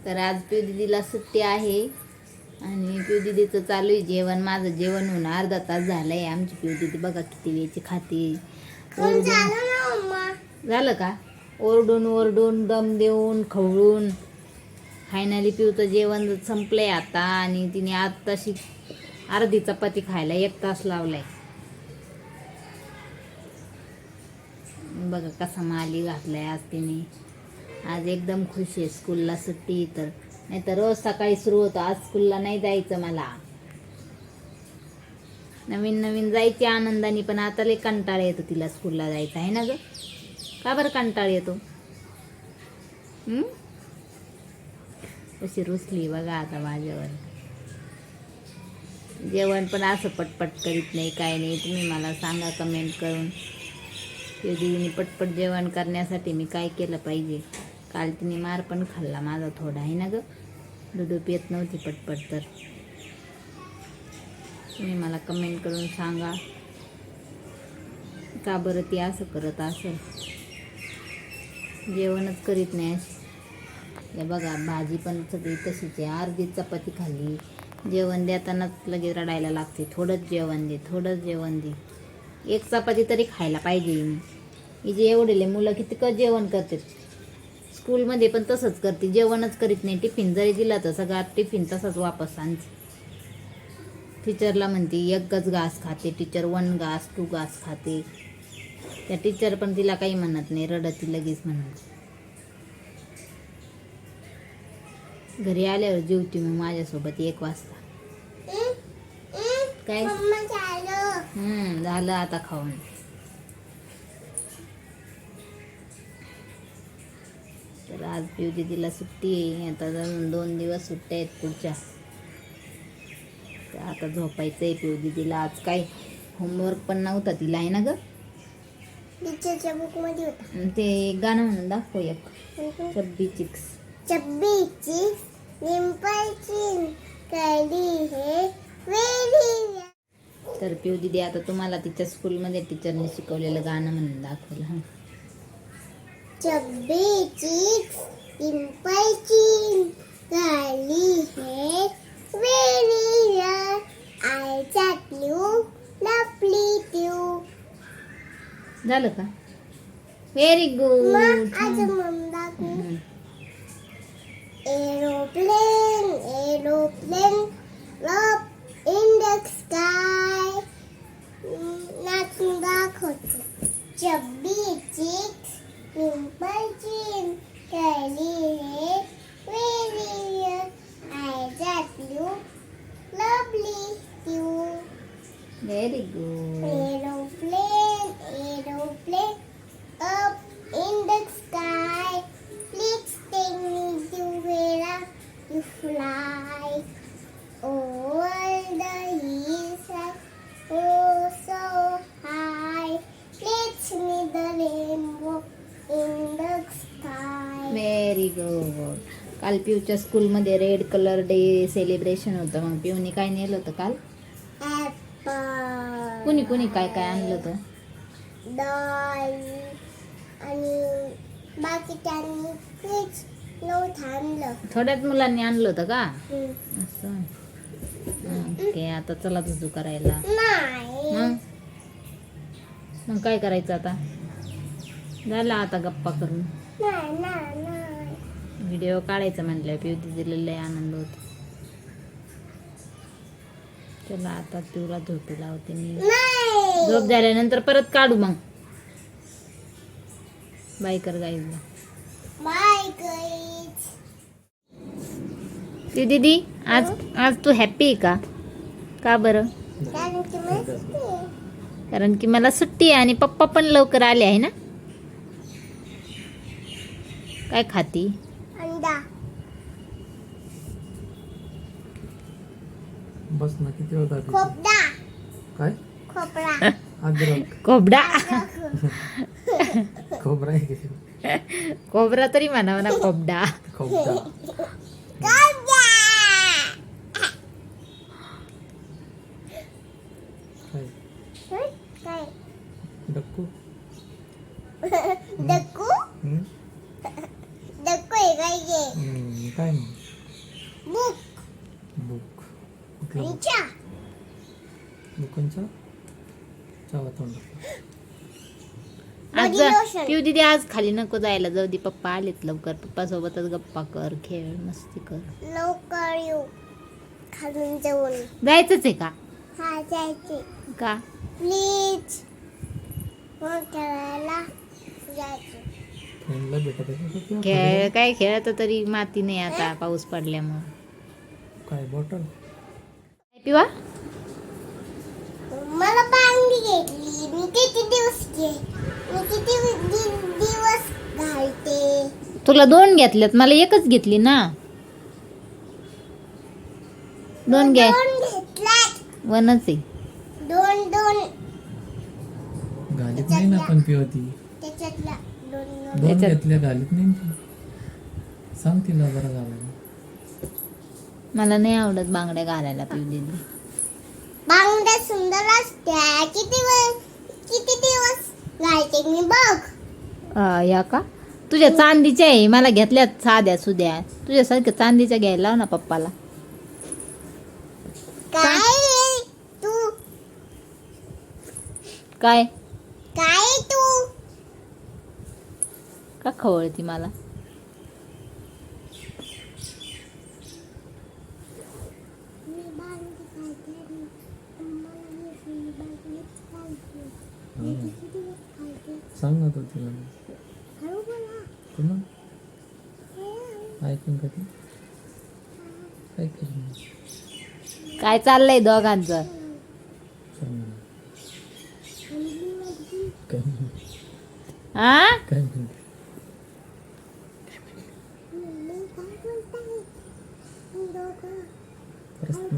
तर आज पिऊ दीदीला सुट्टी आहे आणि पिऊ दीदीचं चालू आहे जेवण. माझं जेवण होऊन अर्धा तास झालंय. आमची पिऊ दीदी बघा किती वेळची खाते. झालं का? ओरडून ओरडून दम देऊन खवळून फायनली पिऊचं जेवण संपलंय आता. आणि तिने आत्ताशी अर्धी चपाती खायला 1 तास लावलाय. बघा कसा माली घातलाय आज तिने. आज एकदम खुश आहे. स्कूलला सुट्टी तर नाही तर रोज सकाळी सुरू होतं. आज स्कूलला नाही जायचं मला. नवीन नवीन जायची आनंदाने, पण आता लय कंटाळा येतो तिला स्कूलला जायचं आहे ना ग. का बरं कंटाळा येतो? कशी रुसली बघा आता माझ्यावर. जेवण पण असं पटपट करीत नाही काय नाही. तुम्ही मला सांगा कमेंट करून दीदीने पटपट जेवण करण्यासाठी मी काय केलं पाहिजे. काल तिने मार पण खाल्ला माझा थोडा आहे ना ग. दूध पित नव्हती पटपट. तर तुम्ही मला कमेंट करून सांगा का बरं ती असं करत असेल. जेवणच करीत नाही अशी. हे बघा भाजी पण सगळी तशीच आहे. अर्धी चपाती खाल्ली. जेवण देतानाच लगेच रडायला लागते. थोडंच जेवण दे, थोडंच जेवण दे. 1 चपाती तरी खायला पाहिजे. ही जे एवढेले मुलं किती जेवण करतात. स्कूलमध्ये पण तसंच करते. जेवणच करीत नाही. टिफिन जरी दिला तर सगळा टिफिन तसाच वापस आणते. टीचरला म्हणते 1 घास खाते टीचर, 1 घास 2 घास खाते. त्या टीचर पण तिला काही म्हणत नाही. रडती लगेच म्हणत. घरी आल्यावर जेवते मग माझ्यासोबत 1 वाजता. काय झालं आता खाऊन. तर आज पिऊ दीदीला सुट्टी आहे. आता जाऊन 2 दिवस सुट्ट्या आहेत पुढच्या. तर आता झोपायचं आहे पिऊ दीदीला. आज काय होमवर्क पण नव्हता तिला आहे ना ग. टीचरच्या बुक मध्ये होता. ते गाणं म्हणून दाखव एक. चब्बी चिक्स चब्बी चिक्स डिंपलची कैडी है वेरी. तर पिऊ दीदी आता तुम्हाला तिच्या स्कूलमध्ये टीचरने शिकवलेलं गाणं म्हणून दाखवलं. हां. चब्बी चिक्स डिंपलची कैडी है very I chat you lovely too. झालं का? Very good. आज मम्मा aeroplane aeroplane up in the sky. नाचून दाखवतो. चब्बी चिक्स डिंपल चिन कैली है very I jet you lovely you. Very good. Aeroplane aeroplane up in the sky. Please take me to where you fly. Over the hillside, oh so high. Let's me the rainbow in the sky. Very good. काल पिऊच्या स्कूलमध्ये red colour day celebration होतं. मग पिऊने काय नेलं होतं काल? Apple. कुणी कुणी काय काय आणलं होतं? डाळ आणि बाकीच्यांनी काहीच नव्हतं आणलं. थोड्याच मुलांनी आणलं होतं का? असं. ओके. आता चला तुझू करायला. नाही. मग काय करायचं आता? झाला आता गप्पा करून. नाही नाही नाही. व्हिडिओ काढायचा म्हटलं. पिऊ दीदीला लय आनंद होतो. चला आता पिऊला झोपी लावते मी. नाही. झोप झाल्यानंतर परत काढू मग. बाय कर गाईजला. Bye guys. ती दीदी आज आज तू हॅप्पी आहे का? का बरं? कारण की मला सुट्टी आहे आणि पप्पा पण लवकर आले आहे ना. काय खाती? अंडा. बस ना किती होता? खोबडा. काय? खोबरा. अद्रक. कोबडा. खोबरा आहे की? कोबरा तरी म्हणावं ना. कोबडा. खोबरा. खोबरा. काय? काय? डक्कू. बुक बुक कुठलं बुक चा बुकांचा चावा तोंड आज Body जा lotion. पिऊ दीदी आज खाली नको जायला, जाऊ दे पप्पा आलेत लवकर, पप्पा सोबतच गप्पा कर, खेळ, मस्ती कर. लवकर येऊ खालून जाऊन जायचंच आहे का? हा जायचे का प्लीज मग खेळायला जायचे फ्रेंडला भेटत आहे का किंवा खेळ काय खेळत तरी माती नाही आता पाऊस पडल्यामुळे. काय बॉटल पिवा मला बांगडी घेतली मी किती दिवस घालते तुला 2 घेतल्यात, मला एकच घेतली ना. 2 घ्या, घेतलात 1च आहे. दोन घालीत नाही ना पण पिवती त्याच्यातला 2 दोन त्याच्यात- घेतल्या घालीत नाही ती. सांग तिला बरं घालायला. मला नाही आवडत बांगड्या घालायला पिऊ दीदी. बांगड्या सुंदर असत्या किती दिवस घालते मी बघ या का तुझ्या चांदीच्या आहे, मला घेतल्यात साध्या सुद्या. तुझ्यासारख्या चांदीच्या घ्यायला लाव ना पप्पाला. काय तू काय काय तू का खवळती मला? मी बांगडी घालते मला ही बांगडीच घालते मी किती दिवस घालते सांग ना तो तिला हळू बोला पुन्हा ऐकून का ती काय केलं काय चाललंय दोघांचं? सांग ना. काय हा काय म्हणते मम्मी काय बोलताय दोघं परत